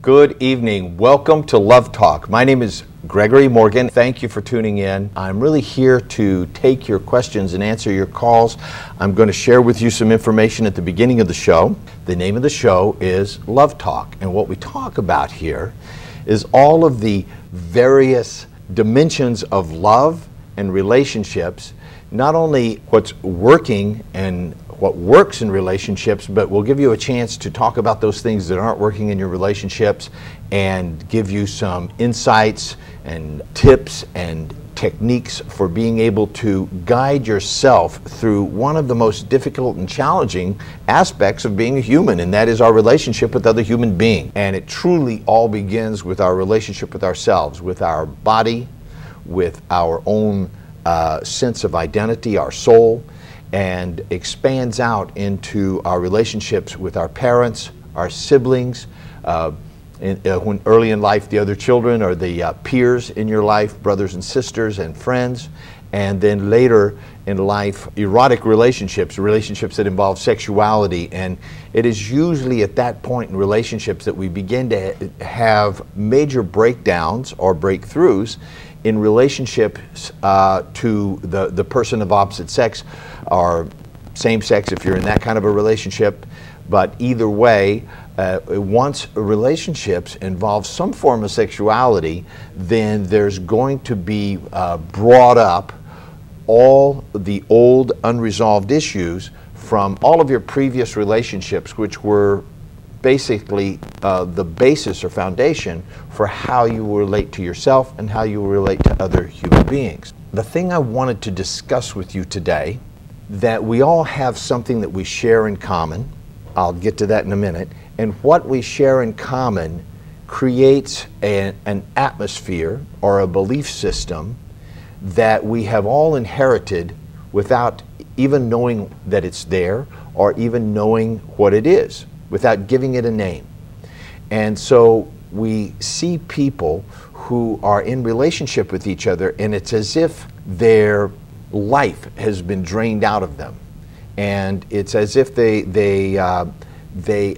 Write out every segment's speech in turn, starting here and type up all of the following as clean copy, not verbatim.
Good evening. Welcome to Love Talk. My name is Gregory Morgan. Thank you for tuning in. I'm really here to take your questions and answer your calls. I'm going to share with you some information at the beginning of the show. The name of the show is Love Talk, and what we talk about here is all of the various dimensions of love and relationships, not only what's working and what works in relationships, but we'll give you a chance to talk about those things that aren't working in your relationships and give you some insights and tips and techniques for being able to guide yourself through one of the most difficult and challenging aspects of being a human, and that is our relationship with other human beings. And it truly all begins with our relationship with ourselves, with our body, with our own sense of identity, our soul, and expands out into our relationships with our parents, our siblings, when early in life the other children or the peers in your life, brothers and sisters and friends, and then later in life erotic relationships that involve sexuality. And it is usually at that point in relationships that we begin to have major breakdowns or breakthroughs in relationships to the person of opposite sex or same sex if you're in that kind of a relationship. But either way, once relationships involve some form of sexuality, then there's going to be brought up all the old unresolved issues from all of your previous relationships, which were basically the basis or foundation for how you relate to yourself and how you relate to other human beings. The thing I wanted to discuss with you today, that we all have something that we share in common. I'll get to that in a minute. And what we share in common creates an atmosphere or a belief system that we have all inherited without even knowing that it's there or even knowing what it is, without giving it a name. And so we see people who are in relationship with each other, and it's as if their life has been drained out of them. And it's as if they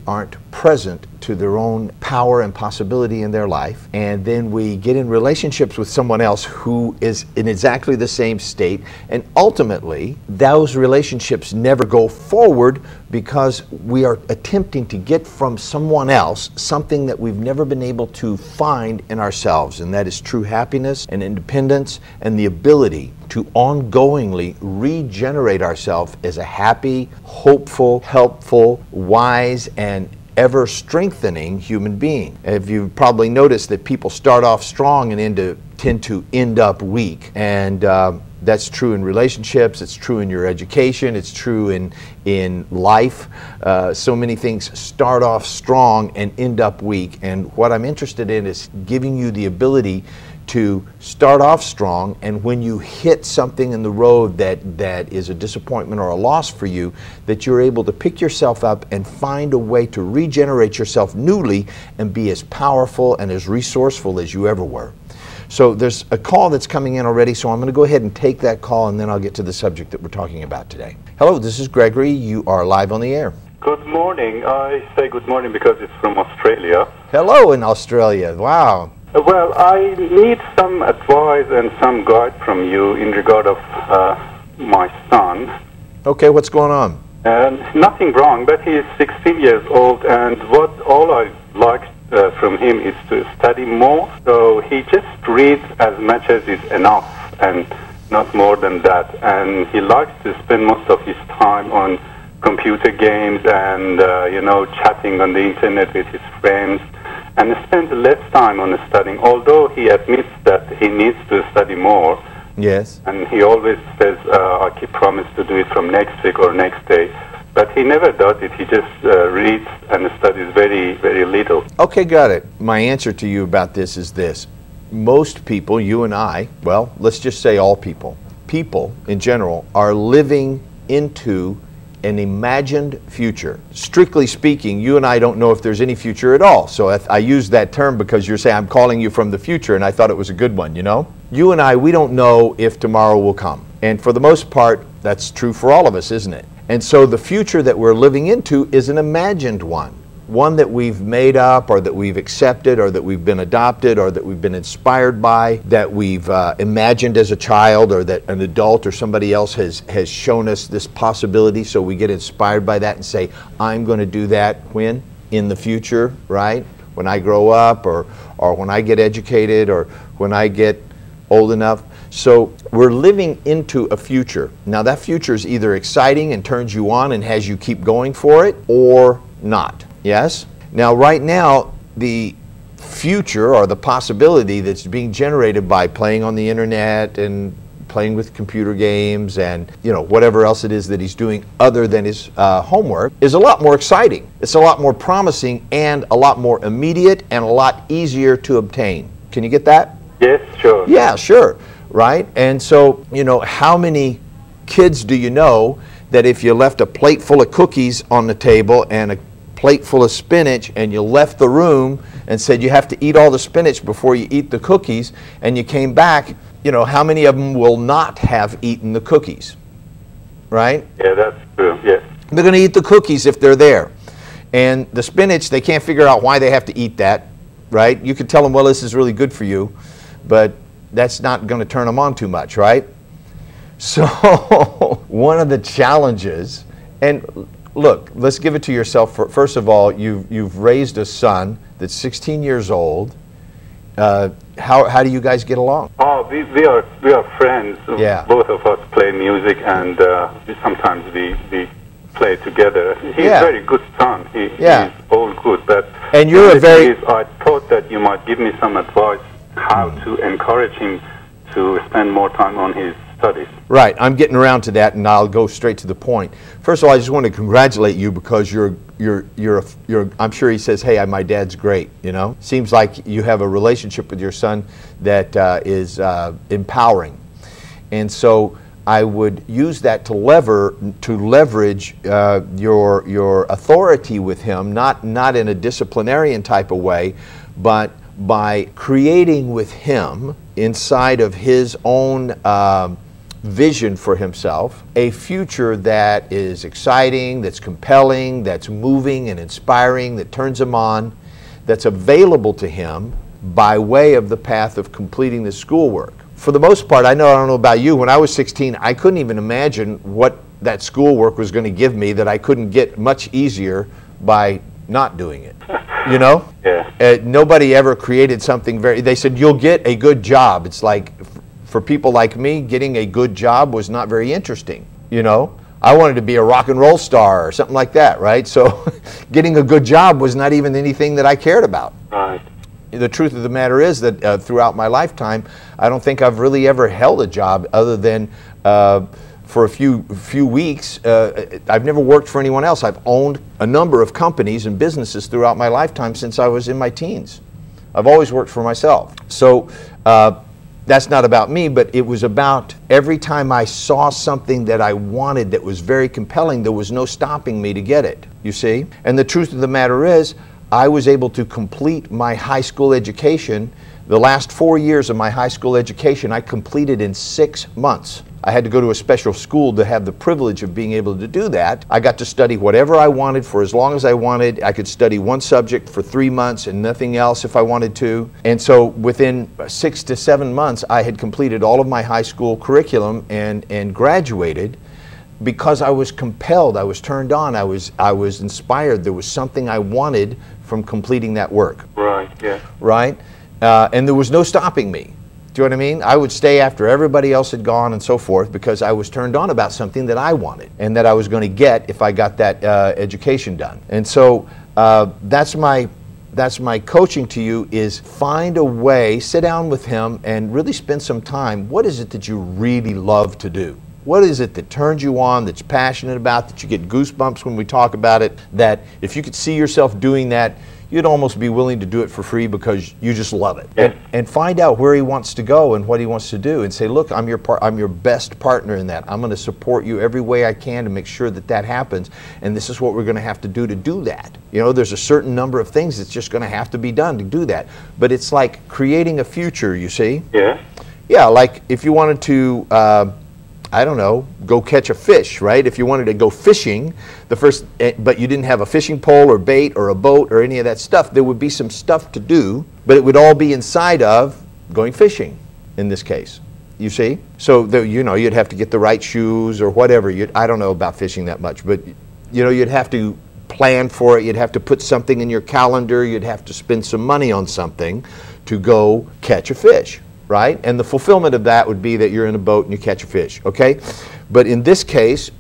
aren't present to their own power and possibility in their life. And then we get in relationships with someone else who is in exactly the same state, and ultimately those relationships never go forward because we are attempting to get from someone else something that we've never been able to find in ourselves, and that is true happiness and independence and the ability to ongoingly regenerate ourselves as a happy, hopeful, helpful, wise, and ever strengthening human being. If you've probably noticed that people start off strong and tend to end up weak, and that's true in relationships, it's true in your education, it's true in life. So many things start off strong and end up weak, and what I'm interested in is giving you the ability to start off strong, and when you hit something in the road that is a disappointment or a loss for you, that you're able to pick yourself up and find a way to regenerate yourself newly and be as powerful and as resourceful as you ever were. So there's a call that's coming in already, so I'm going to go ahead and take that call, and then I'll get to the subject that we're talking about today. Hello, this is Gregory. You are live on the air. Good morning. I say good morning because it's from Australia. Hello in Australia. Wow. Well, I need some advice and some guide from you in regard of my son. Okay, what's going on? Nothing wrong, but he's 16 years old, and all I like from him is to study more. So he just reads as much as is enough and not more than that. And he likes to spend most of his time on computer games and, chatting on the internet with his friends, and spends less time on studying, although he admits that he needs to study more. Yes. And he always says, I keep promise to do it from next week or next day. But he never does it. He just reads and studies very, very little. Okay, got it. My answer to you about this is this. Most people, you and I, well, let's just say all people in general, are living into an imagined future. Strictly speaking, you and I don't know if there's any future at all. So I use that term because you're saying I'm calling you from the future, and I thought it was a good one, you know? You and I, we don't know if tomorrow will come. And for the most part, that's true for all of us, isn't it? And so the future that we're living into is an imagined one. one that we've made up or that we've accepted or that we've been adopted or that we've been inspired by, that we've imagined as a child, or that an adult or somebody else has shown us this possibility, so we get inspired by that and say, I'm going to do that when? In the future, right? When I grow up, or when I get educated, or when I get old enough. So we're living into a future. Now that future is either exciting and turns you on and has you keep going for it, or not. Yes? Now right now, the future or the possibility that's being generated by playing on the internet and playing with computer games and whatever else it is that he's doing other than his homework is a lot more exciting. It's a lot more promising and a lot more immediate and a lot easier to obtain. Can you get that? Yes, sure. Yeah, sure. Right? And so, how many kids do you know that if you left a plate full of cookies on the table and a plate full of spinach and you left the room and said you have to eat all the spinach before you eat the cookies, and you came back, how many of them will not have eaten the cookies? Right? Yeah, that's true. Yes. They're going to eat the cookies if they're there. And the spinach, they can't figure out why they have to eat that, right? You could tell them, well, this is really good for you, but that's not going to turn them on too much, right? So one of the challenges, and look, let's give it to yourself. First of all, you've raised a son that's 16 years old. How do you guys get along? Oh, we are friends. Yeah. Both of us play music, and sometimes we play together. He's Yeah. a very good son. He's all good. But And you're a very... I thought that you might give me some advice how to encourage him to spend more time on his studies. Right. I'm getting around to that, and I'll go straight to the point. First of all, I just want to congratulate you because you're I'm sure he says, hey, my dad's great, Seems like you have a relationship with your son that is empowering. And so I would use that to leverage your authority with him, not in a disciplinarian type of way, but by creating with him, inside of his own vision for himself, a future that is exciting, that's compelling, that's moving and inspiring, that turns him on, that's available to him by way of the path of completing the schoolwork. For the most part, I don't know about you, when I was 16, I couldn't even imagine what that schoolwork was going to give me that I couldn't get much easier by not doing it. Yeah. Nobody ever created something they said, you'll get a good job. It's like, for people like me, getting a good job was not very interesting. I wanted to be a rock and roll star or something like that, right? So getting a good job was not even anything that I cared about. Right. The truth of the matter is that throughout my lifetime, I don't think I've really ever held a job other than for a few weeks. I've never worked for anyone else. I've owned a number of companies and businesses throughout my lifetime since I was in my teens. I've always worked for myself. So that's not about me, but it was about every time I saw something that I wanted that was very compelling, there was no stopping me to get it, you see? And the truth of the matter is, I was able to complete my high school education. The last 4 years of my high school education, I completed in 6 months. I had to go to a special school to have the privilege of being able to do that. I got to study whatever I wanted for as long as I wanted. I could study one subject for 3 months and nothing else if I wanted to. And so within 6 to 7 months, I had completed all of my high school curriculum and graduated because I was compelled, I was turned on, I was inspired. There was something I wanted from completing that work. Right, yeah. Right? And there was no stopping me. Do you know what I mean? I would stay after everybody else had gone and so forth because I was turned on about something that I wanted and that I was going to get if I got that education done. And so that's my coaching to you, is find a way, sit down with him and really spend some time. What is it that you really love to do? What is it that turns you on, that you're passionate about, that you get goosebumps when we talk about it, that if you could see yourself doing that, you'd almost be willing to do it for free because you just love it. Yeah. And find out where he wants to go and what he wants to do, and say, look, I'm your best partner in that. I'm going to support you every way I can to make sure that that happens, and this is what we're going to have to do that. There's a certain number of things that's just going to have to be done to do that. But it's like creating a future, you see? Yeah. Yeah, like if you wanted to I don't know, go catch a fish, right? If you wanted to go fishing, but you didn't have a fishing pole or bait or a boat or any of that stuff, there would be some stuff to do, but it would all be inside of going fishing in this case. You see? So, you'd have to get the right shoes or whatever. I don't know about fishing that much, but, you'd have to plan for it. You'd have to put something in your calendar. You'd have to spend some money on something to go catch a fish, right? And the fulfillment of that would be that you're in a boat and you catch a fish, okay? But in this case,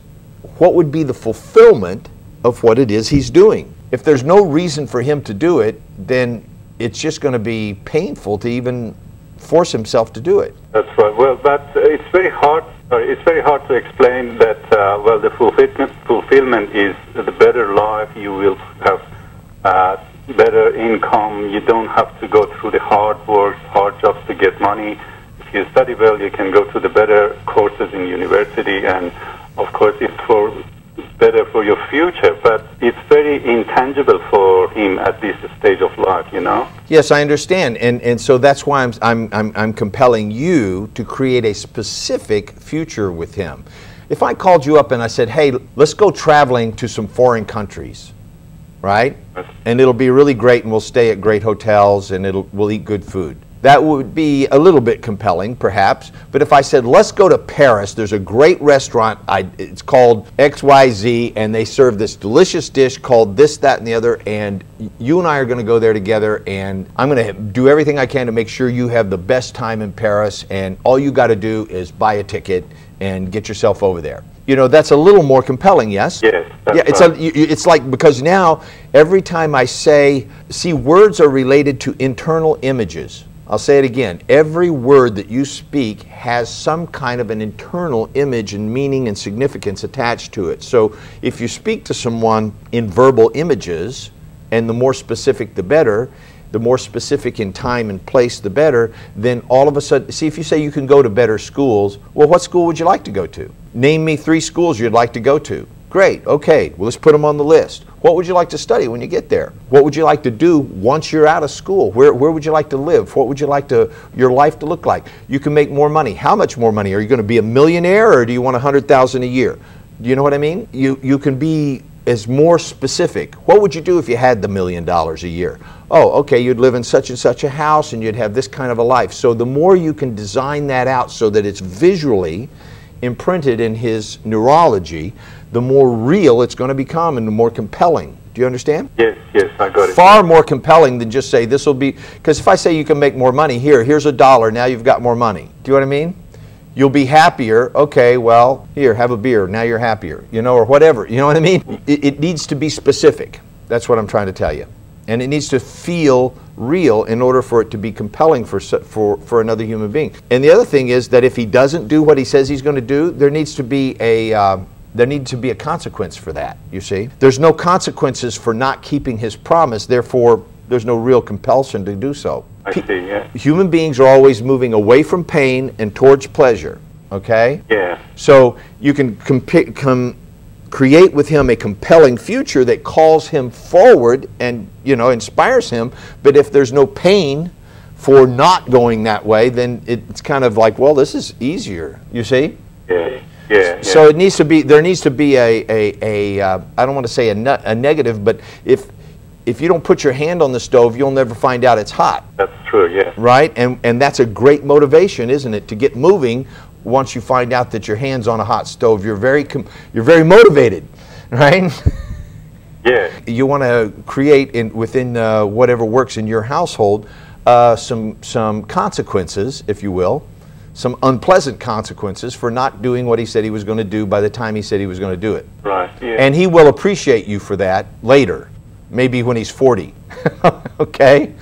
what would be the fulfillment of what it is he's doing? If there's no reason for him to do it, then it's just going to be painful to even force himself to do it. That's right. Well, but it's very hard. It's very hard to explain that. Well, the fulfillment is the better life. You will have better income. You don't have to go through the hard work, hard jobs to get money. If you study well, you can go to the better courses in university, and of course, it's better for your future. But it's very intangible for him at this stage of life, Yes, I understand, and so that's why I'm compelling you to create a specific future with him. If I called you up and I said, hey, let's go traveling to some foreign countries, right? And it'll be really great, and we'll stay at great hotels, and we'll eat good food. That would be a little bit compelling, perhaps. But if I said, let's go to Paris, there's a great restaurant, it's called XYZ, and they serve this delicious dish called this, that, and the other, and you and I are going to go there together, and I'm going to do everything I can to make sure you have the best time in Paris, and all you got to do is buy a ticket and get yourself over there. That's a little more compelling, yes? Yes. Yeah, it's like, because now, every time I see, words are related to internal images. I'll say it again. Every word that you speak has some kind of an internal image and meaning and significance attached to it. So if you speak to someone in verbal images, and the more specific the better, the more specific in time and place the better, then all of a sudden, see, if you say you can go to better schools, well, what school would you like to go to? Name me 3 schools you'd like to go to. Great, okay, well, let's put them on the list. What would you like to study when you get there? What would you like to do once you're out of school? Where would you like to live? What would you like your life to look like? You can make more money. How much more money? Are you going to be a millionaire, or do you want $100,000 a year? Do you know what I mean? You can be as more specific. What would you do if you had the $1 million a year? Oh, okay, you'd live in such and such a house, and you'd have this kind of a life. So the more you can design that out so that it's visually imprinted in his neurology, the more real it's going to become and the more compelling. Do you understand? Yes, I got it. Far more compelling than just say this will be, because if I say you can make more money, here's $1, now you've got more money. Do you know what I mean? You'll be happier. Okay, well, here, have a beer, now you're happier, or whatever. You know what I mean? It needs to be specific. That's what I'm trying to tell you. And it needs to feel real in order for it to be compelling for another human being. And the other thing is that if he doesn't do what he says he's going to do, there needs to be a consequence for that, you see. There's no consequences for not keeping his promise, therefore there's no real compulsion to do so. I see, yeah. Human beings are always moving away from pain and towards pleasure, okay? Yeah. So you can create with him a compelling future that calls him forward and, inspires him, but if there's no pain for not going that way, then it's kind of like, well, this is easier, you see? Yeah. Yeah. So there needs to be I don't want to say a negative, but if you don't put your hand on the stove, you'll never find out it's hot. That's true, yeah. Right? And that's a great motivation, isn't it? To get moving once you find out that your hand's on a hot stove. You're very motivated, right? Yeah. You want to create within whatever works in your household some consequences, if you will, some unpleasant consequences for not doing what he said he was going to do by the time he said he was going to do it. Right. Yeah. And he will appreciate you for that later, maybe when he's 40. Okay?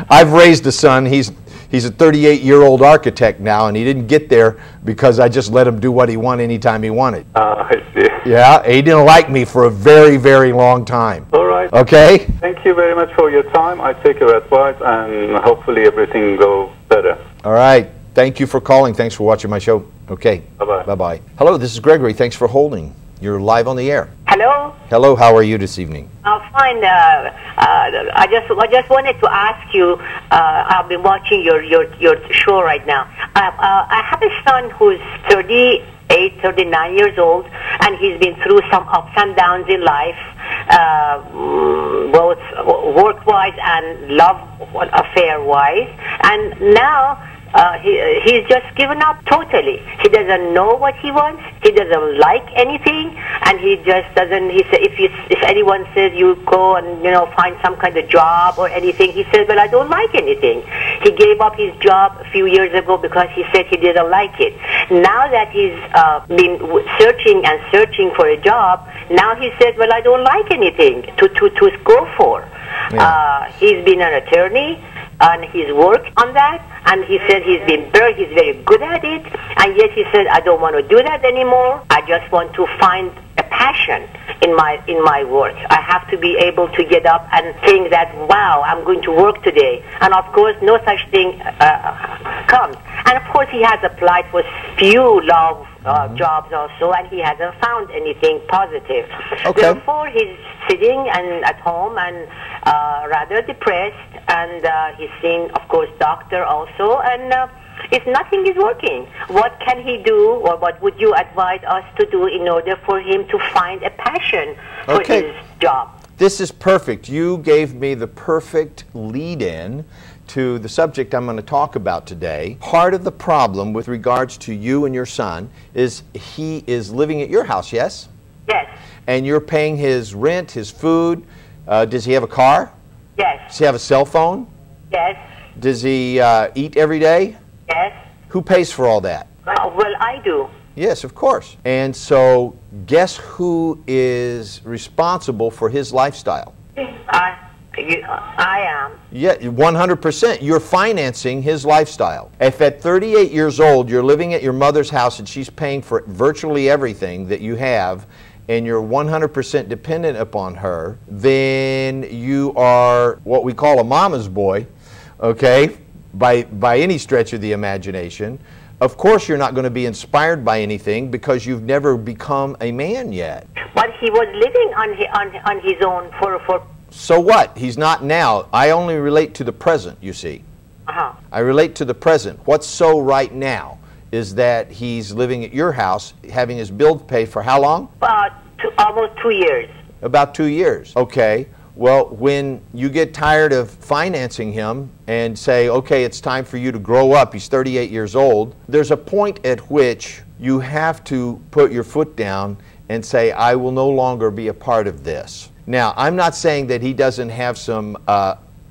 I've raised a son. He's a 38-year-old architect now, and he didn't get there because I just let him do what he wanted anytime he wanted. I see. Yeah, he didn't like me for a very, very long time. All right. Okay? Thank you very much for your time. I take your advice, and hopefully everything goes better. All right. Thank you for calling. Thanks for watching my show. Okay. Bye-bye. Bye-bye. Hello, this is Gregory. Thanks for holding. You're live on the air. Hello. Hello, how are you this evening? I'm fine. I just wanted to ask you. I've been watching your show right now. I have a son who's 39 years old, and he's been through some ups and downs in life, both work-wise and love affair-wise, and now he's just given up totally. He doesn't know what he wants. He doesn't like anything, and he just doesn't. He said, if anyone says you go and find some kind of job or anything, he says, well, I don't like anything. He gave up his job a few years ago because he said he didn't like it. Now that he's been searching and searching for a job, now he said, well, I don't like anything to go for. Yeah. He's been an attorney, and he's worked on that, and he said he's very good at it, and yet he said, I don't want to do that anymore. I just want to find a passion in my work. I have to be able to get up and think that, wow, I'm going to work today. And of course, no such thing comes. And of course, he has applied for few love jobs also, and he hasn't found anything positive. Okay. Therefore, he's sitting at home and rather depressed, and he's seen, of course, doctor also, and if nothing is working, what can he do, or what would you advise us to do in order for him to find a passion for his job? This is perfect. You gave me the perfect lead-in to the subject I'm going to talk about today. Part of the problem with regards to you and your son is he is living at your house, yes? Yes. And you're paying his rent, his food. Does he have a car? Yes. Does he have a cell phone? Yes. Does he eat every day? Yes. Who pays for all that? Well, I do. Yes, of course. And so guess who is responsible for his lifestyle? I am. Yeah, 100%. You're financing his lifestyle. If at 38 years old you're living at your mother's house and she's paying for virtually everything that you have, and you're 100% dependent upon her, then you are what we call a mama's boy, okay, by any stretch of the imagination. Of course you're not going to be inspired by anything because you've never become a man yet. But he was living on his own for... So what? He's not now. I only relate to the present, you see. I relate to the present. What's so right now is that he's living at your house, having his bills paid for how long? Almost 2 years. About 2 years. Okay. Well, when you get tired of financing him and say, okay, it's time for you to grow up, he's 38 years old, there's a point at which you have to put your foot down and say, I will no longer be a part of this. Now, I'm not saying that he doesn't have some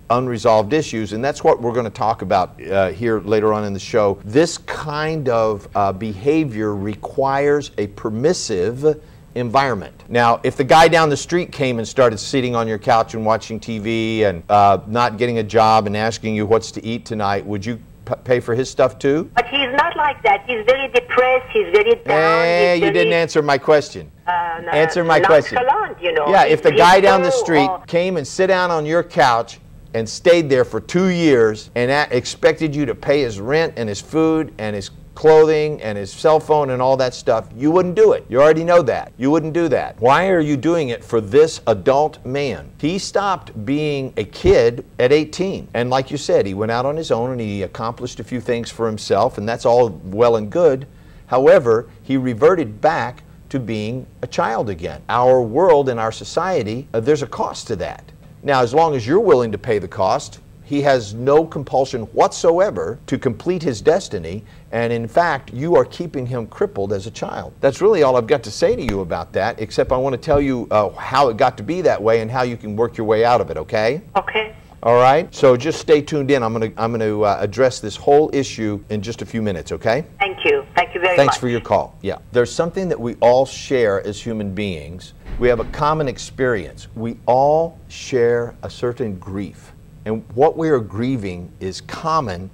unresolved issues, and that's what we're going to talk about here later on in the show. This kind of behavior requires a permissive environment. Now, if the guy down the street came and started sitting on your couch and watching TV and not getting a job and asking you what's to eat tonight, would you pay for his stuff too? But he's not like that. He's very depressed. He's very down. You didn't answer my question. Answer my question. You know. Yeah, if the guy down the street came and sit down on your couch and stayed there for 2 years and expected you to pay his rent and his food and his clothing and his cell phone and all that stuff, you wouldn't do it. You already know that. You wouldn't do that. Why are you doing it for this adult man? He stopped being a kid at 18. And like you said, he went out on his own and he accomplished a few things for himself, and that's all well and good. However, he reverted back to being a child again. Our world and our society, there's a cost to that. Now, as long as you're willing to pay the cost, he has no compulsion whatsoever to complete his destiny, and in fact, you are keeping him crippled as a child. That's really all I've got to say to you about that, except I want to tell you how it got to be that way and how you can work your way out of it, okay? Okay. All right? So just stay tuned in. I'm going to address this whole issue in just a few minutes, okay? Thank you. Thank you very much. Thanks for your call. Yeah. There's something that we all share as human beings. We have a common experience. We all share a certain grief. And what we are grieving is common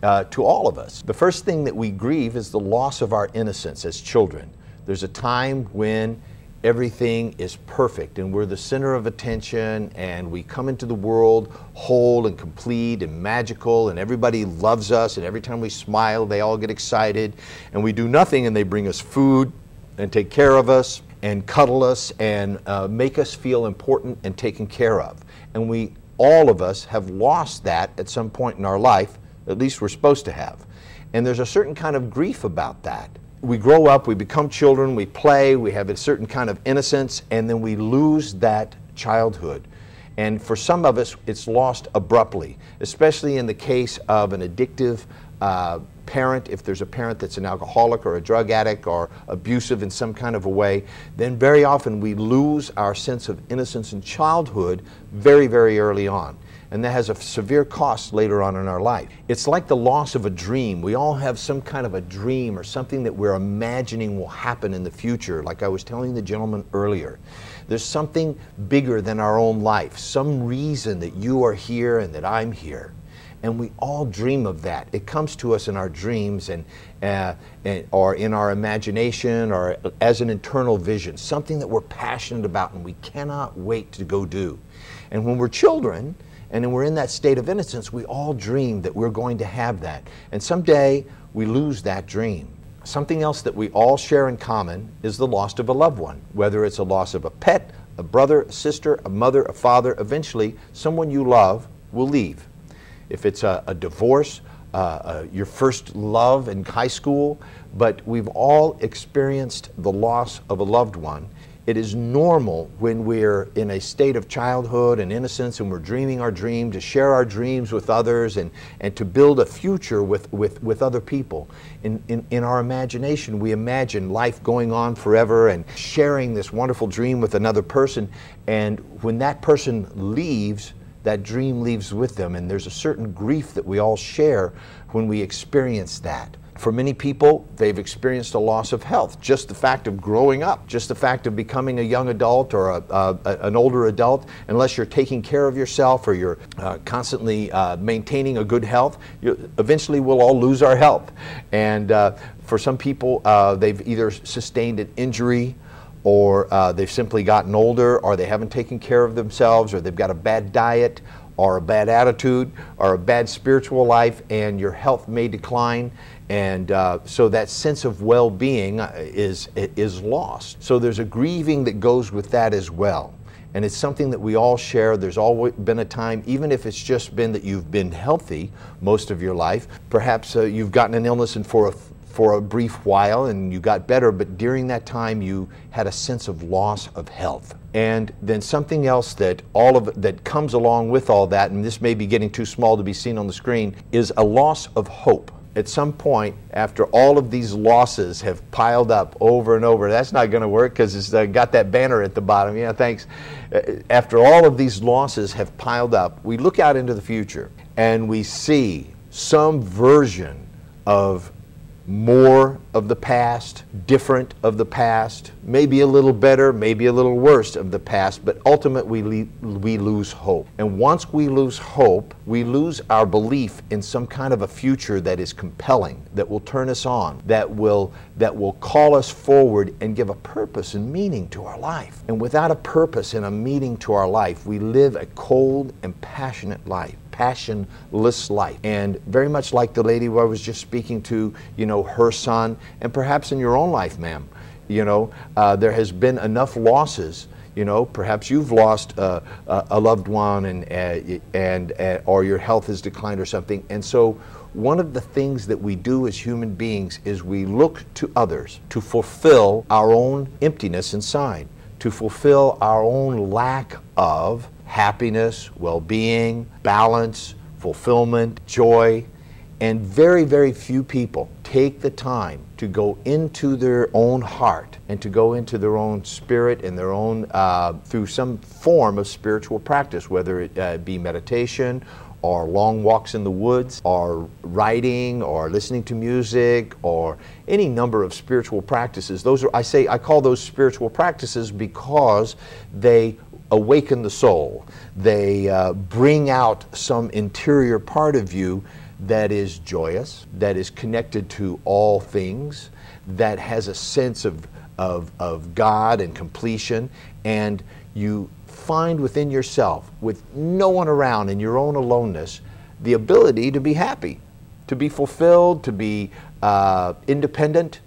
to all of us. The first thing that we grieve is the loss of our innocence as children. There's a time when everything is perfect and we're the center of attention and we come into the world whole and complete and magical and everybody loves us, and every time we smile they all get excited, and we do nothing and they bring us food and take care of us and cuddle us and make us feel important and taken care of. And all of us have lost that at some point in our life, at least we're supposed to have. And there's a certain kind of grief about that. we grow up, we become children, we play, we have a certain kind of innocence, and then we lose that childhood. And for some of us, it's lost abruptly, especially in the case of an addictive parent. If there's a parent that's an alcoholic or a drug addict or abusive in some kind of a way, then very often we lose our sense of innocence and childhood very, very early on. And that has a severe cost later on in our life. It's like the loss of a dream. We all have some kind of a dream or something that we're imagining will happen in the future. Like I was telling the gentleman earlier, there's something bigger than our own life, some reason that you are here and that I'm here. And we all dream of that. It comes to us in our dreams or in our imagination or as an internal vision, something that we're passionate about and we cannot wait to go do. And when we're children, and then we're in that state of innocence, we all dream that we're going to have that. And someday we lose that dream. Something else that we all share in common is the loss of a loved one. Whether it's a loss of a pet, a brother, a sister, a mother, a father, eventually someone you love will leave. If it's a divorce, your first love in high school, but we've all experienced the loss of a loved one. It is normal when we're in a state of childhood and innocence and we're dreaming our dream to share our dreams with others and to build a future with other people. In our imagination, we imagine life going on forever and sharing this wonderful dream with another person. And when that person leaves, that dream leaves with them. And there's a certain grief that we all share when we experience that. For many people, they've experienced a loss of health. Just the fact of growing up, just the fact of becoming a young adult or an older adult, unless you're taking care of yourself or you're constantly maintaining a good health, eventually we'll all lose our health. And for some people, they've either sustained an injury or they've simply gotten older, or they haven't taken care of themselves, or they've got a bad diet, or a bad attitude, or a bad spiritual life, and your health may decline. And so that sense of well-being is lost. So there's a grieving that goes with that as well. And it's something that we all share. There's always been a time, even if it's just been that you've been healthy most of your life, perhaps you've gotten an illness and for a brief while and you got better, but during that time you had a sense of loss of health. And then something else that that comes along with all that, and this may be getting too small to be seen on the screen, is a loss of hope. At some point, after all of these losses have piled up over and over, that's not going to work because it's got that banner at the bottom. Yeah, thanks. After all of these losses have piled up, we look out into the future and we see some version of more of the past, different of the past, maybe a little better, maybe a little worse of the past, but ultimately we lose hope. And once we lose hope, we lose our belief in some kind of a future that is compelling, that will turn us on, that will call us forward and give a purpose and meaning to our life. And without a purpose and a meaning to our life, we live a cold and passionate life. Passionless life. And very much like the lady who I was just speaking to, her son, and perhaps in your own life, ma'am, there has been enough losses. Perhaps you've lost a loved one or your health has declined or something. And so one of the things that we do as human beings is we look to others to fulfill our own emptiness inside, to fulfill our own lack of happiness, well-being, balance, fulfillment, joy. And very, very few people take the time to go into their own heart and to go into their own spirit and their own, through some form of spiritual practice, whether it be meditation or long walks in the woods or writing or listening to music or any number of spiritual practices. Those are, I call those spiritual practices because they awaken the soul. They bring out some interior part of you that is joyous, that is connected to all things, that has a sense of God and completion, and you find within yourself, with no one around, in your own aloneness, the ability to be happy, to be fulfilled, to be independent,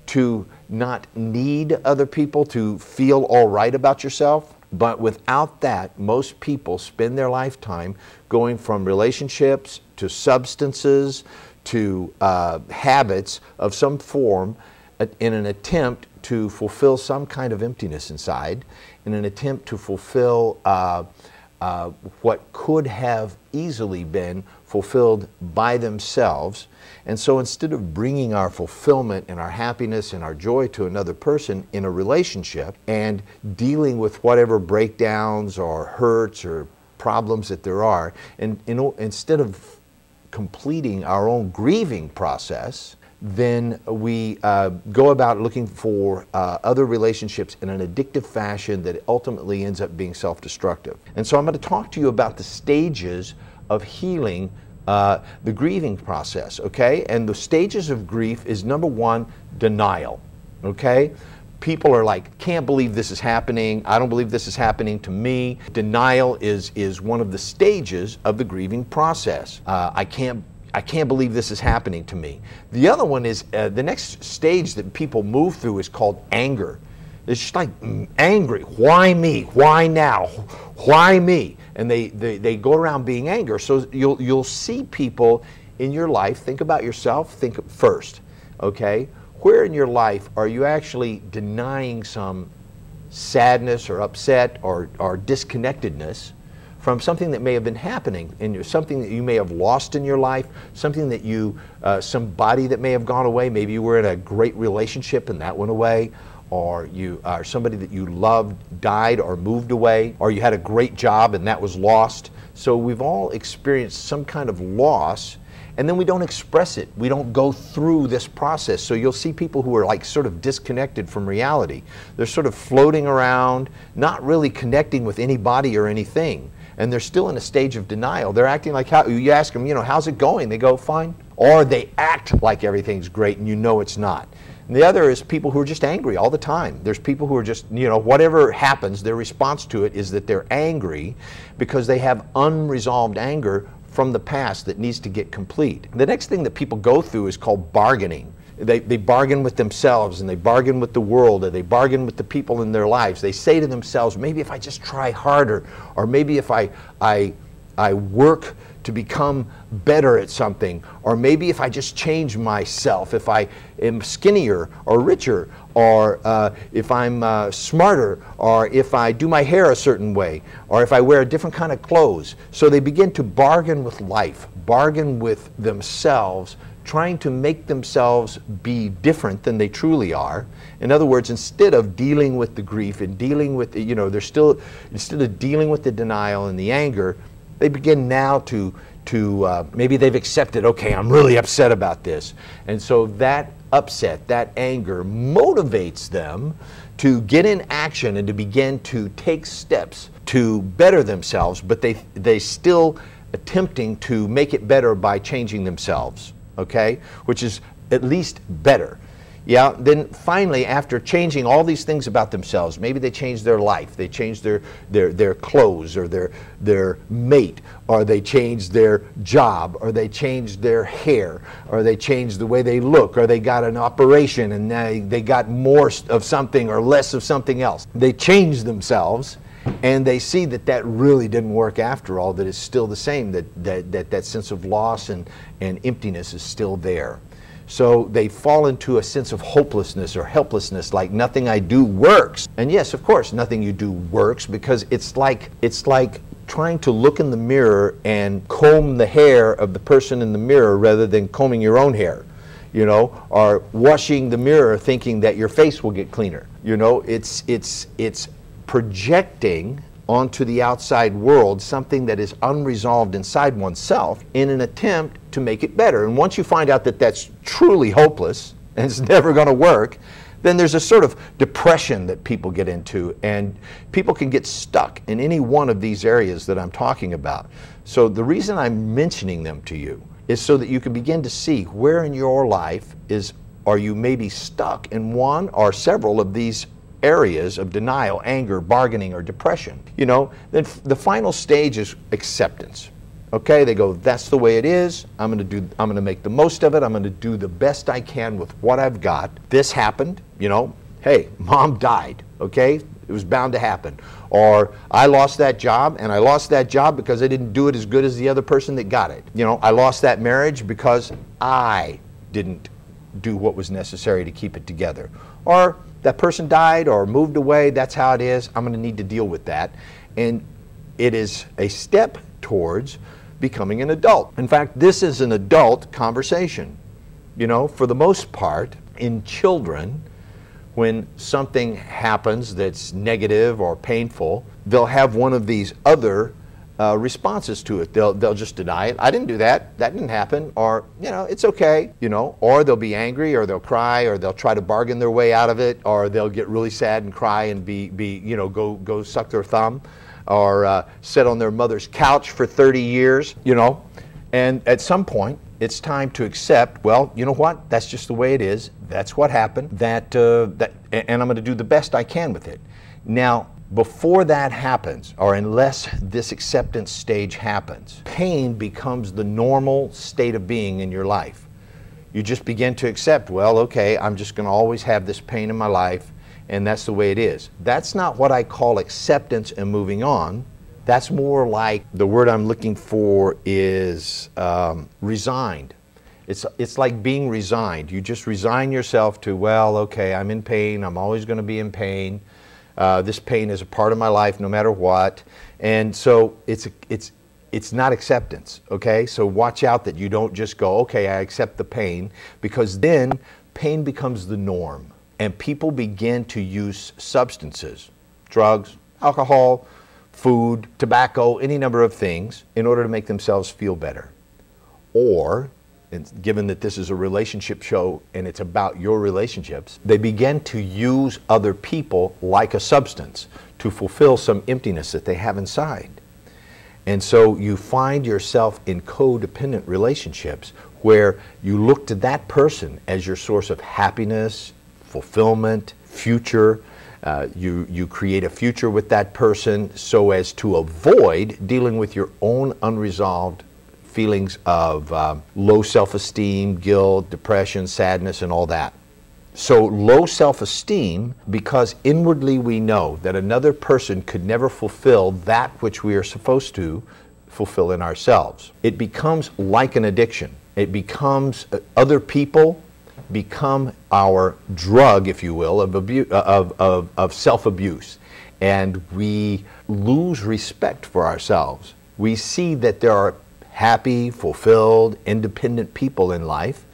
to not need other people to feel all right about yourself. But without that, most people spend their lifetime going from relationships to substances to habits of some form, in an attempt to fulfill some kind of emptiness inside, in an attempt to fulfill what could have easily been fulfilled by themselves. And so instead of bringing our fulfillment and our happiness and our joy to another person in a relationship and dealing with whatever breakdowns or hurts or problems that there are, and instead of completing our own grieving process, then we go about looking for other relationships in an addictive fashion that ultimately ends up being self-destructive. And so I'm going to talk to you about the stages of healing the grieving process, okay? And the stages of grief is, number one, denial, okay? People are like, can't believe this is happening. I don't believe this is happening to me. Denial is one of the stages of the grieving process. I can't believe this is happening to me. The other one is, the next stage that people move through is called anger. It's just like angry. Why me? Why now? Why me? And they go around being angry. So you'll see people in your life, think about yourself, think first, okay? Where in your life are you actually denying some sadness or upset or disconnectedness from something that may have been happening in you, something that you may have lost in your life, something that somebody that may have gone away. Maybe you were in a great relationship and that went away, or somebody that you loved died or moved away, or you had a great job and that was lost. So we've all experienced some kind of loss, and then we don't express it. We don't go through this process. So you'll see people who are like sort of disconnected from reality. They're sort of floating around, not really connecting with anybody or anything. And they're still in a stage of denial. They're acting like, you ask them, how's it going? They go, fine. Or they act like everything's great and you know it's not. And the other is people who are just angry all the time. There's people who are just, whatever happens, their response to it is that they're angry because they have unresolved anger from the past that needs to get complete. The next thing that people go through is called bargaining. They bargain with themselves, and they bargain with the world, or they bargain with the people in their lives. They say to themselves, maybe if I just try harder, or maybe if I work to become better at something, or maybe if I just change myself, if I am skinnier or richer, or if I'm smarter, or if I do my hair a certain way, or if I wear a different kind of clothes. So they begin to bargain with life, bargain with themselves, trying to make themselves be different than they truly are. In other words, instead of dealing with the grief and dealing with, instead of dealing with the denial and the anger, they begin now to maybe they've accepted, okay, I'm really upset about this. And so that upset, that anger motivates them to get in action and to begin to take steps to better themselves, but they still attempting to make it better by changing themselves, okay? Which is at least better. Yeah, then finally, after changing all these things about themselves, maybe they change their life, they change their clothes, or their mate, or they change their job, or they change their hair, or they change the way they look, or they got an operation and they got more of something or less of something else. They change themselves, and they see that really didn't work after all, that it's still the same, that sense of loss and emptiness is still there. So they fall into a sense of hopelessness or helplessness, like nothing I do works. And yes, of course, nothing you do works, because it's like trying to look in the mirror and comb the hair of the person in the mirror rather than combing your own hair, or washing the mirror thinking that your face will get cleaner. It's projecting onto the outside world something that is unresolved inside oneself in an attempt to make it better. And once you find out that that's truly hopeless and it's never going to work, then there's a sort of depression that people get into, and people can get stuck in any one of these areas that I'm talking about. So the reason I'm mentioning them to you is so that you can begin to see where in your life are you maybe stuck in one or several of these areas of denial, anger, bargaining, or depression. Then the final stage is acceptance. Okay, they go, that's the way it is. I'm going to make the most of it. I'm going to do the best I can with what I've got. This happened, hey, mom died, okay? It was bound to happen. Or I lost that job, and I lost that job because I didn't do it as good as the other person that got it. I lost that marriage because I didn't do what was necessary to keep it together. Or that person died or moved away, that's how it is, I'm going to need to deal with that. And it is a step towards becoming an adult. In fact, this is an adult conversation. You know, for the most part, in children, when something happens that's negative or painful, they'll have one of these other responses to it. They'll just deny it. I didn't do that. That didn't happen. Or, you know, it's okay. You know, or they'll be angry, or they'll cry, or they'll try to bargain their way out of it, or they'll get really sad and cry and go suck their thumb, or sit on their mother's couch for 30 years. You know, and at some point, it's time to accept, well, you know what? That's just the way it is. That's what happened. And I'm going to do the best I can with it. Now, before that happens, or unless this acceptance stage happens, pain becomes the normal state of being in your life. You just begin to accept, well, okay, I'm just going to always have this pain in my life, and that's the way it is. That's not what I call acceptance and moving on. That's more like, the word I'm looking for is resigned. It's like being resigned. You just resign yourself to, well, okay, I'm in pain, I'm always going to be in pain. This pain is a part of my life no matter what. And so it's not acceptance, okay? So watch out that you don't just go, okay, I accept the pain, because then pain becomes the norm. And people begin to use substances, drugs, alcohol, food, tobacco, any number of things in order to make themselves feel better. Or, and given that this is a relationship show and it's about your relationships, they begin to use other people like a substance to fulfill some emptiness that they have inside. And so you find yourself in codependent relationships where you look to that person as your source of happiness, fulfillment, future. You create a future with that person so as to avoid dealing with your own unresolved feelings of low self-esteem, guilt, depression, sadness, and all that. So low self-esteem, because inwardly we know that another person could never fulfill that which we are supposed to fulfill in ourselves. It becomes like an addiction. It becomes, other people become our drug, if you will, of self-abuse. And we lose respect for ourselves. We see that there are happy, fulfilled, independent people in life,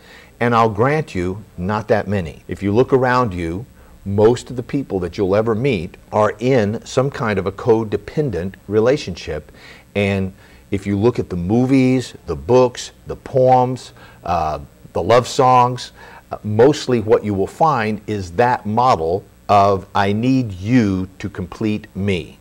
and I'll grant you, not that many. If you look around you, most of the people that you'll ever meet are in some kind of a codependent relationship. And if you look at the movies, the books, the poems, the love songs, mostly what you will find is that model of, I need you to complete me.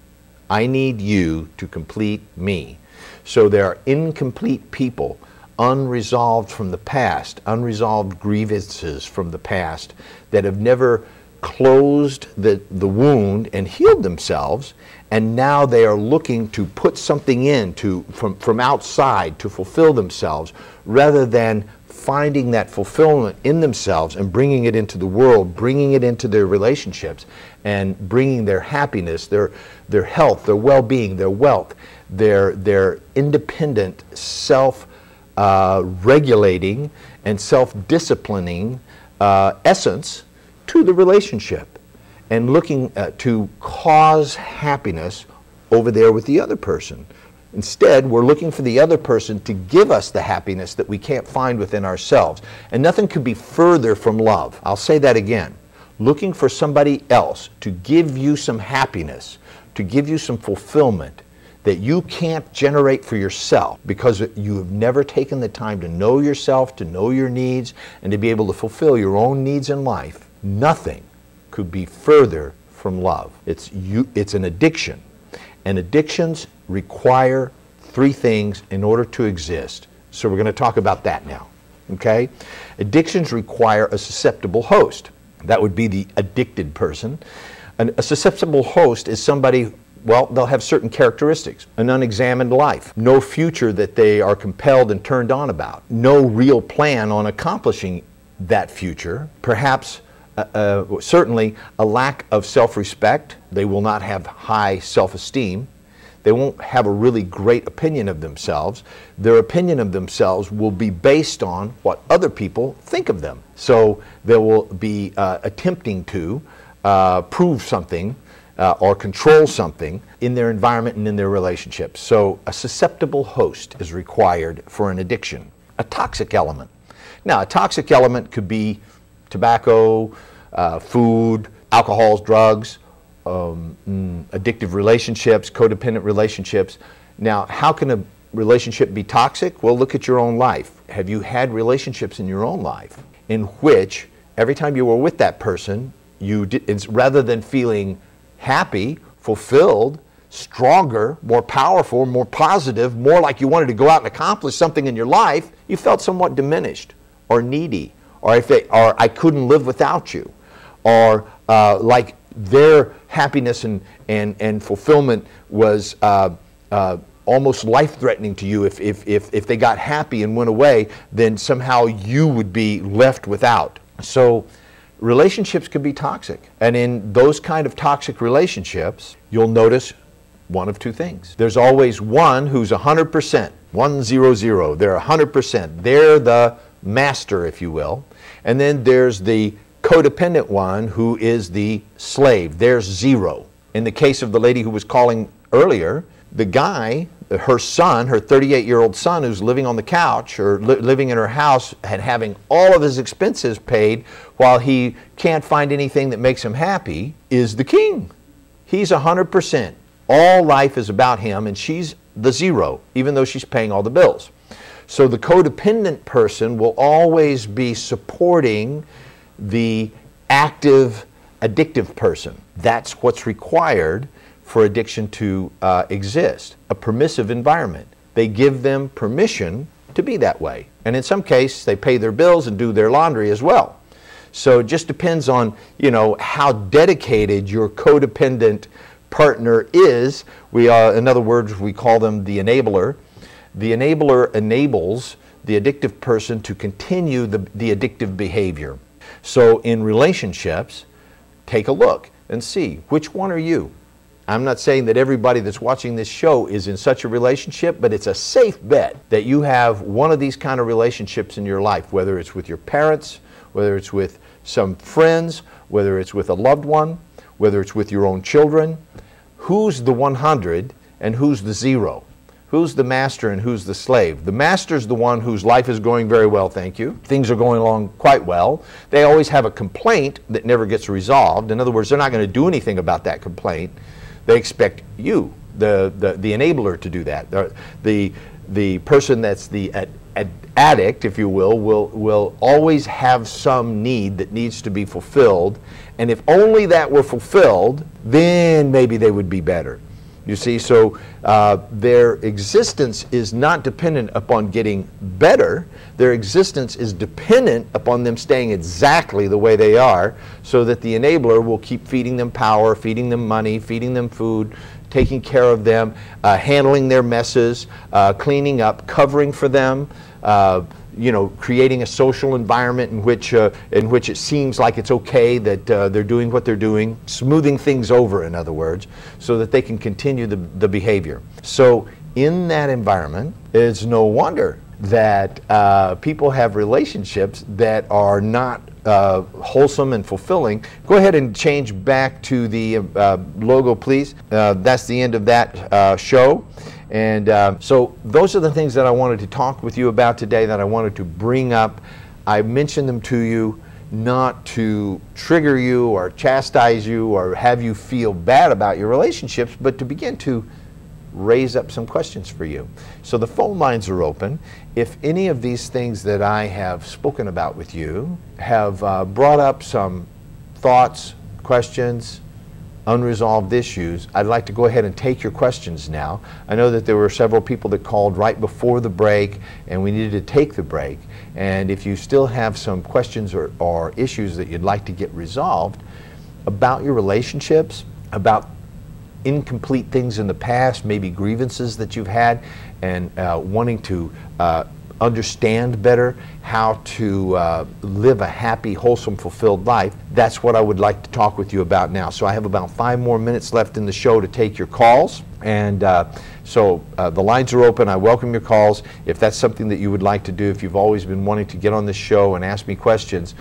I need you to complete me. So there are incomplete people, unresolved from the past, unresolved grievances from the past that have never closed the wound and healed themselves, and now they are looking to put something in from outside to fulfill themselves, rather than finding that fulfillment in themselves and bringing it into the world, bringing it into their relationships, and bringing their happiness, their health, their well-being, their wealth, their independent, self-regulating and self-disciplining essence to the relationship, and looking to cause happiness over there with the other person. Instead, we're looking for the other person to give us the happiness that we can't find within ourselves. And nothing could be further from love. I'll say that again. Looking for somebody else to give you some happiness, to give you some fulfillment that you can't generate for yourself, because you have never taken the time to know yourself, to know your needs, and to be able to fulfill your own needs in life. Nothing could be further from love. It's an addiction. And addictions require three things in order to exist. So we're going to talk about that now, okay? Addictions require a susceptible host. That would be the addicted person. A susceptible host is somebody, well, they'll have certain characteristics: an unexamined life, no future that they are compelled and turned on about, no real plan on accomplishing that future, perhaps certainly a lack of self-respect. They will not have high self-esteem. They won't have a really great opinion of themselves. Their opinion of themselves will be based on what other people think of them. So they will be attempting to prove something or control something in their environment and in their relationships. So a susceptible host is required for an addiction. A toxic element. Now, a toxic element could be tobacco, food, alcohol, drugs, addictive relationships, codependent relationships. Now, how can a relationship be toxic? Well, look at your own life. Have you had relationships in your own life in which every time you were with that person, rather than feeling happy, fulfilled, stronger, more powerful, more positive, more like you wanted to go out and accomplish something in your life, you felt somewhat diminished or needy, or I couldn't live without you, or like their happiness and fulfillment was almost life-threatening to you. If they got happy and went away, then somehow you would be left without. So relationships can be toxic. And in those kind of toxic relationships, you'll notice one of two things. There's always one who's 100%, 100. They're 100%. They're the master, if you will. And then there's the codependent one who is the slave. There's 0. In the case of the lady who was calling earlier, the guy, her son, her 38-year-old son who's living on the couch or living in her house and having all of his expenses paid while he can't find anything that makes him happy, is the king. He's 100%. All life is about him, and she's the 0, even though she's paying all the bills. So the codependent person will always be supporting the active, addictive person. That's what's required for addiction to exist. A permissive environment. They give them permission to be that way. And in some cases, they pay their bills and do their laundry as well. So it just depends on, how dedicated your codependent partner is. In other words, we call them the enabler. The enabler enables the addictive person to continue the addictive behavior. So in relationships, take a look and see, which one are you? I'm not saying that everybody that's watching this show is in such a relationship, but it's a safe bet that you have one of these kind of relationships in your life, whether it's with your parents, whether it's with some friends, whether it's with a loved one, whether it's with your own children. Who's the 100 and who's the 0? Who's the master and who's the slave? The master's the one whose life is going very well, thank you. Things are going along quite well. They always have a complaint that never gets resolved. In other words, they're not going to do anything about that complaint. They expect you, the enabler, to do that. The person that's the addict, if you will always have some need that needs to be fulfilled. And if only that were fulfilled, then maybe they would be better. You see, so their existence is not dependent upon getting better. Their existence is dependent upon them staying exactly the way they are, so that the enabler will keep feeding them power, feeding them money, feeding them food, taking care of them, handling their messes, cleaning up, covering for them, creating a social environment in which it seems like it's okay that they're doing what they're doing, smoothing things over, in other words, so that they can continue the behavior. So in that environment, it's no wonder that people have relationships that are not wholesome and fulfilling. Go ahead and change back to the logo, please. That's the end of that show. And so those are the things that I wanted to talk with you about today, that I wanted to bring up. I mentioned them to you not to trigger you or chastise you or have you feel bad about your relationships, but to begin to raise up some questions for you. So the phone lines are open. If any of these things that I have spoken about with you have brought up some thoughts, questions, unresolved issues, I'd like to go ahead and take your questions now. I know that there were several people that called right before the break, and we needed to take the break. And if you still have some questions or issues that you'd like to get resolved about your relationships, about incomplete things in the past, maybe grievances that you've had, and wanting to understand better how to live a happy, wholesome, fulfilled life, that's what I would like to talk with you about now. So I have about 5 more minutes left in the show to take your calls. And so the lines are open. I welcome your calls. If that's something that you would like to do, if you've always been wanting to get on this show and ask me questions,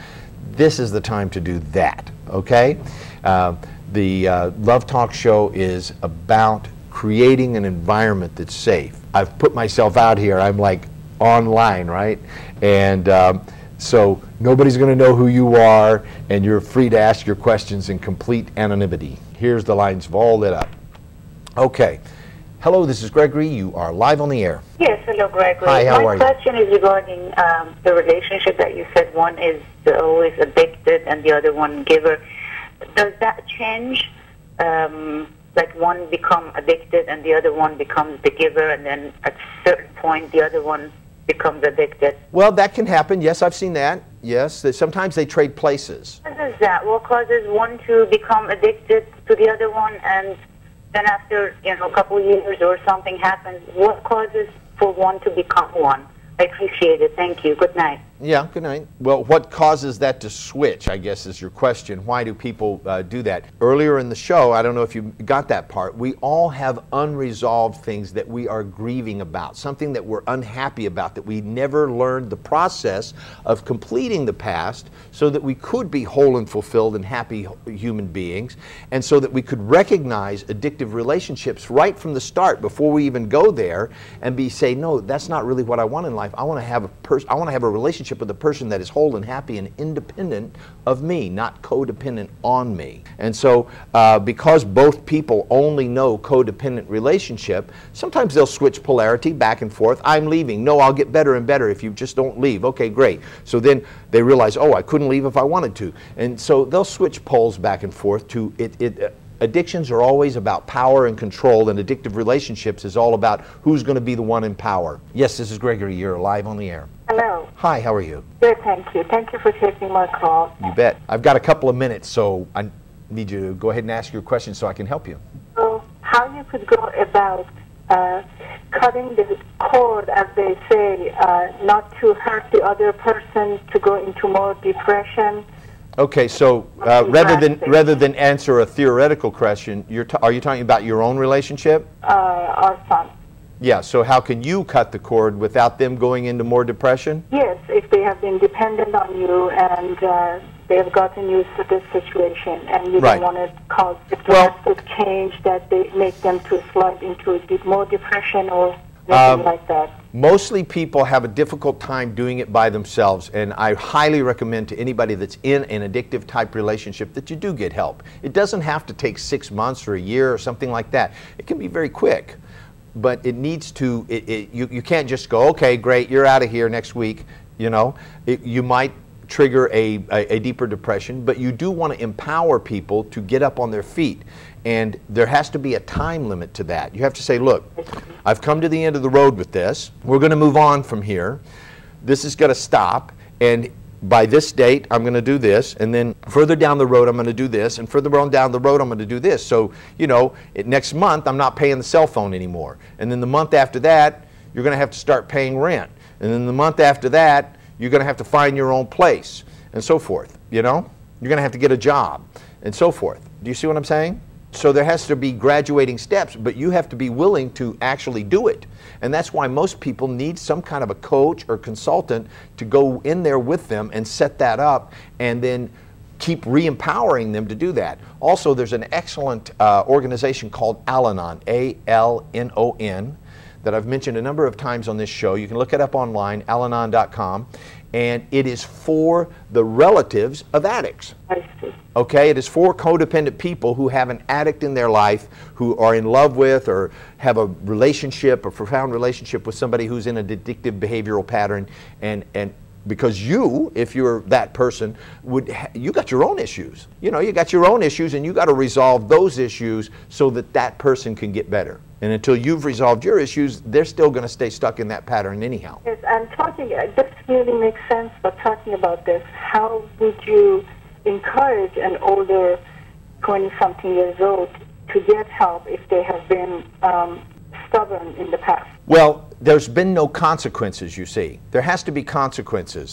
this is the time to do that, okay? The Love Talk show is about creating an environment that's safe. I've put myself out here. I'm like online, right? And so nobody's going to know who you are, and you're free to ask your questions in complete anonymity. Here's the lines all lit up. Okay. Hello, this is Gregory. You are live on the air. Yes, hello, Gregory. Hi, how are you? My question is regarding the relationship that you said one is always addicted and the other one giver. Does that change? Like one become addicted and the other one becomes the giver, and then at a certain point the other one becomes addicted? Well, that can happen. Yes, I've seen that. Yes, sometimes they trade places. What is that? What causes one to become addicted to the other one, and then after, a couple of years or something happens, what causes for one to become one? I appreciate it. Thank you. Good night. Yeah, good night. Well, what causes that to switch, I guess, is your question. Why do people do that? Earlier in the show, I don't know if you got that part, we all have unresolved things that we are grieving about, something that we're unhappy about, that we never learned the process of completing the past so that we could be whole and fulfilled and happy human beings, and so that we could recognize addictive relationships right from the start before we even go there and say, no, that's not really what I want in life. I want to have a relationship with a person that is whole and happy and independent of me, not codependent on me. And so because both people only know codependent relationship, sometimes they'll switch polarity back and forth. I'm leaving. No, I'll get better and better if you just don't leave. Okay, great. So then they realize, oh, I couldn't leave if I wanted to. And so they'll switch poles back and forth to it. Addictions are always about power and control, and addictive relationships is all about who's going to be the one in power. Yes, this is Gregory. You're live on the air. Hello. Hi, how are you? Good, thank you. Thank you for taking my call. You bet. I've got a couple of minutes, so I need you to go ahead and ask your question so I can help you. So how you could go about cutting the cord, as they say, not to hurt the other person, to go into more depression. Okay, so rather than answer a theoretical question, are you talking about your own relationship? Our son. Yeah, so how can you cut the cord without them going into more depression? Yes, if they have been dependent on you and they have gotten used to this situation, and you don't want to cause a drastic change that they make them to slide into more depression or anything like that. Mostly people have a difficult time doing it by themselves, and I highly recommend to anybody that's in an addictive type relationship that you do get help. It doesn't have to take 6 months or a year or something like that. It can be very quick, but it needs to, you can't just go, okay, great, you're out of here next week, you might trigger a deeper depression, but you do want to empower people to get up on their feet. And there has to be a time limit to that. You have to say, look, I've come to the end of the road with this. We're going to move on from here. This is going to stop. And by this date, I'm going to do this. And then further down the road, I'm going to do this. And further on down the road, I'm going to do this. So, next month, I'm not paying the cell phone anymore. And then the month after that, you're going to have to start paying rent. And then the month after that, you're going to have to find your own place, and so forth. You're going to have to get a job, and so forth. Do you see what I'm saying? So there has to be graduating steps, but you have to be willing to actually do it. And that's why most people need some kind of a coach or consultant to go in there with them and set that up, and then keep re-empowering them to do that. Also, there's an excellent organization called Al-Anon, A-L-N-O-N, that I've mentioned a number of times on this show. You can look it up online, alanon.com, and it is for the relatives of addicts. I see. Okay, it is for codependent people who have an addict in their life, who are in love with or have a relationship, a profound relationship with somebody who's in an addictive behavioral pattern, and because you, if you're that person, you got your own issues. You got your own issues, and you got to resolve those issues so that that person can get better. And until you've resolved your issues, they're still going to stay stuck in that pattern anyhow. Yes, and this really makes sense, but talking about this, how would you encourage an older 20-something years old to get help if they have been stubborn in the past? Well, there's been no consequences, you see. There has to be consequences.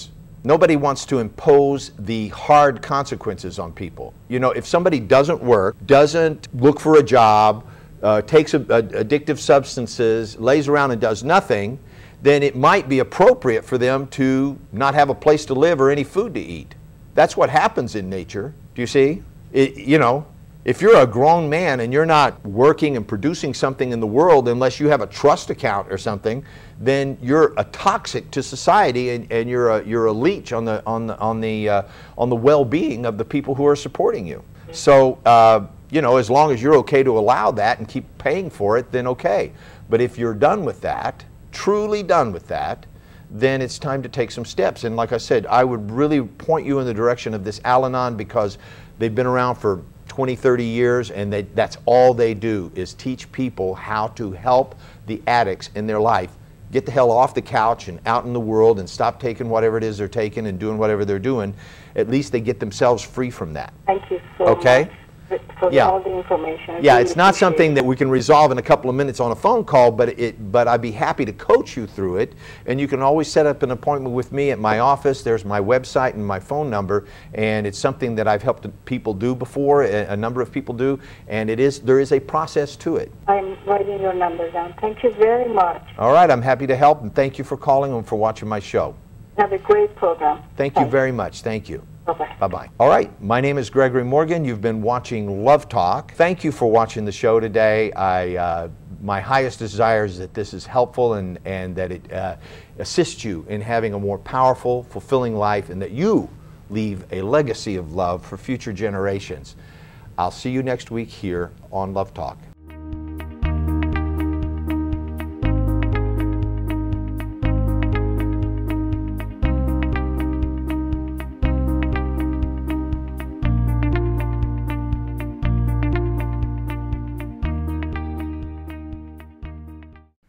Nobody wants to impose the hard consequences on people. You know, if somebody doesn't work, doesn't look for a job, takes addictive substances, lays around and does nothing, then it might be appropriate for them to not have a place to live or any food to eat. That's what happens in nature. Do you see? You know, if you're a grown man and you're not working and producing something in the world unless you have a trust account or something, then you're a toxic to society, and you're a leech on the well-being of the people who are supporting you. So you know, as long as you're okay to allow that and keep paying for it, then okay. But if you're done with that, truly done with that, then it's time to take some steps. And like I said, I would really point you in the direction of this Al-Anon, because they've been around for 20, 30 years, and that's all they do is teach people how to help the addicts in their life get the hell off the couch and out in the world and stop taking whatever it is they're taking and doing whatever they're doing. At least they get themselves free from that. Thank you so much for all the information. Yeah, it's not something that we can resolve in a couple of minutes on a phone call, but I'd be happy to coach you through it. And you can always set up an appointment with me at my office. There's my website and my phone number, and it's something that I've helped people do before, a number of people do, and there is a process to it. I'm writing your number down. Thank you very much. All right, I'm happy to help, and thank you for calling and for watching my show. Have a great program. Thank you very much. Thank you. Bye-bye. Bye-bye. All right, my name is Gregory Morgan. You've been watching Love Talk. Thank you for watching the show today. My highest desire is that this is helpful and that it assists you in having a more powerful, fulfilling life, and that you leave a legacy of love for future generations. I'll see you next week here on Love Talk.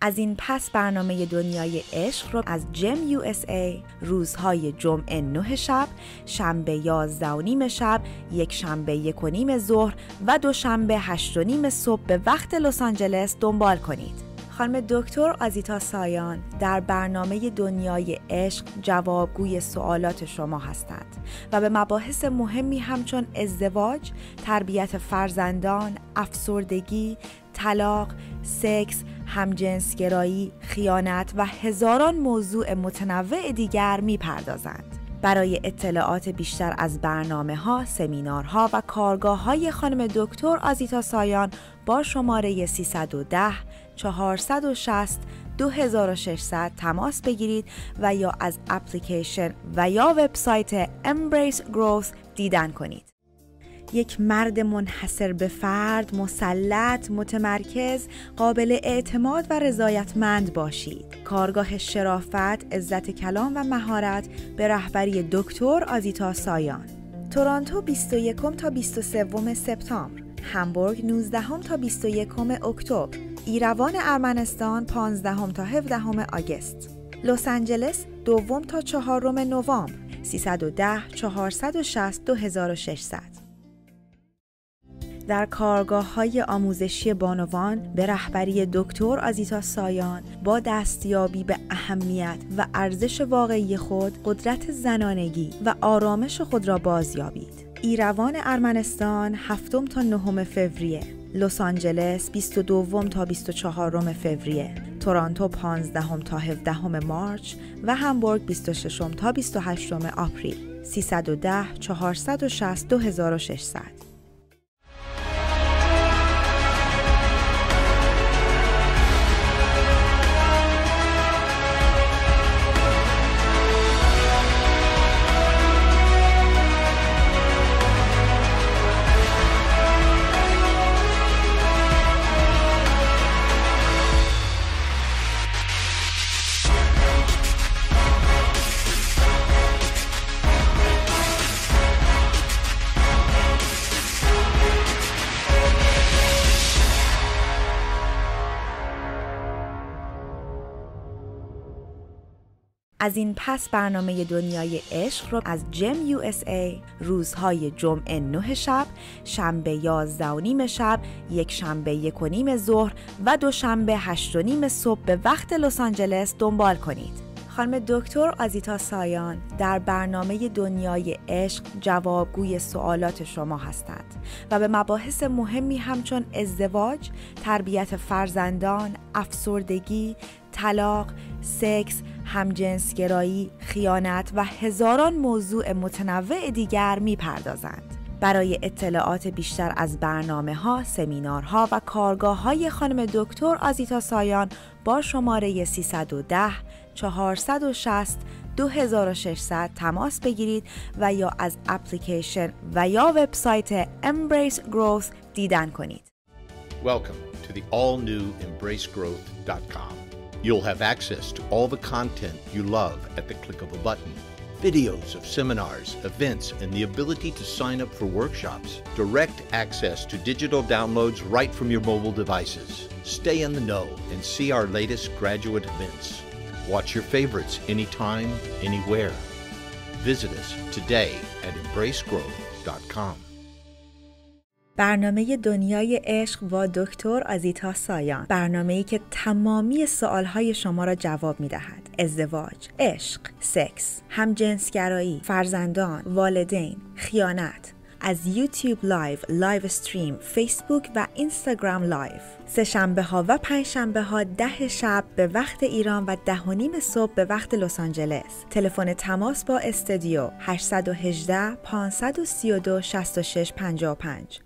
از این پس برنامه دنیای عشق رو از جم USA روزهای جمعه 9 شب، شنبه 11:30 شب، یک شنبه 1:30 ظهر و دوشنبه 8:30 صبح به وقت لس آنجلس دنبال کنید. خانم دکتر آزیتا سایان در برنامه دنیای عشق جوابگوی سوالات شما هستند و به مباحث مهمی همچون ازدواج، تربیت فرزندان، افسردگی، طلاق، سکس، همجنسگرایی، خیانت و هزاران موضوع متنوع دیگر می‌پردازند. برای اطلاعات بیشتر از برنامه‌ها، سمینارها و کارگاه‌های خانم دکتر آزیتا سایان با شماره 310 460 2600 تماس بگیرید و یا از اپلیکیشن و یا وبسایت Embrace Growth دیدن کنید. یک مرد منحصر به فرد، مسلط، متمرکز، قابل اعتماد و رضایتمند باشید. کارگاه شرافت، عزت کلام و مهارت به رهبری دکتر آزیتا سایان. تورنتو 21 تا 23 سپتامبر، همبورگ 19 تا 21 اکتبر، ایروان ارمنستان 15 تا 17 آگوست، لس آنجلس 2 تا 4 نوامبر، 310 460 2600. در کارگاه‌های آموزشی بانوان به رهبری دکتر آزیتا سایان با دستیابی به اهمیت و ارزش واقعی خود، قدرت زنانگی و آرامش خود را بازیابید. ایروان ارمنستان 7 تا 9 فوریه، لس آنجلس 22 تا 24 فوریه، تورنتو 15 تا 17 مارچ و همبورگ 26 تا 28 آپریل. 310 460 2600. از این پس برنامه دنیای عشق رو از جم USA روزهای جمعه 9 شب، شنبه 11:30 شب، یک شنبه 1:30 ظهر و دوشنبه 8:30 صبح به وقت لس آنجلس دنبال کنید. خانم دکتر آزیتا سایان در برنامه دنیای عشق جوابگوی سوالات شما هستند و به مباحث مهمی همچون ازدواج، تربیت فرزندان، افسردگی، طلاق، سکس، همجنسگرایی، خیانت و هزاران موضوع متنوع دیگر می‌پردازند. برای اطلاعات بیشتر از برنامه‌ها، سمینارها و کارگاه‌های خانم دکتر آزیتا سایان با شماره 310 460 2600 تماس بگیرید و یا از اپلیکیشن و یا وبسایت Embrace Growth دیدن کنید. Welcome to the all-new EmbraceGrowth.com. You'll have access to all the content you love at the click of a button. Videos of seminars, events, and the ability to sign up for workshops. Direct access to digital downloads right from your mobile devices. Stay in the know and see our latest graduate events. Watch your favorites anytime, anywhere. Visit us today at EmbraceGrowth.com. برنامه دنیای عشق با دکتر آزیتا سایان، برنامه‌ای که تمامی سوالهای شما را جواب می‌دهد. ازدواج، عشق، سکس، همجنسگرایی، فرزندان، والدین، خیانت. از یوتیوب لایو استریم، فیسبوک و اینستاگرام لایو. سه شنبه ها و پنج شنبه ها 10 شب به وقت ایران و 10:30 صبح به وقت لس آنجلس. تلفن تماس با استودیو 818 532 6655.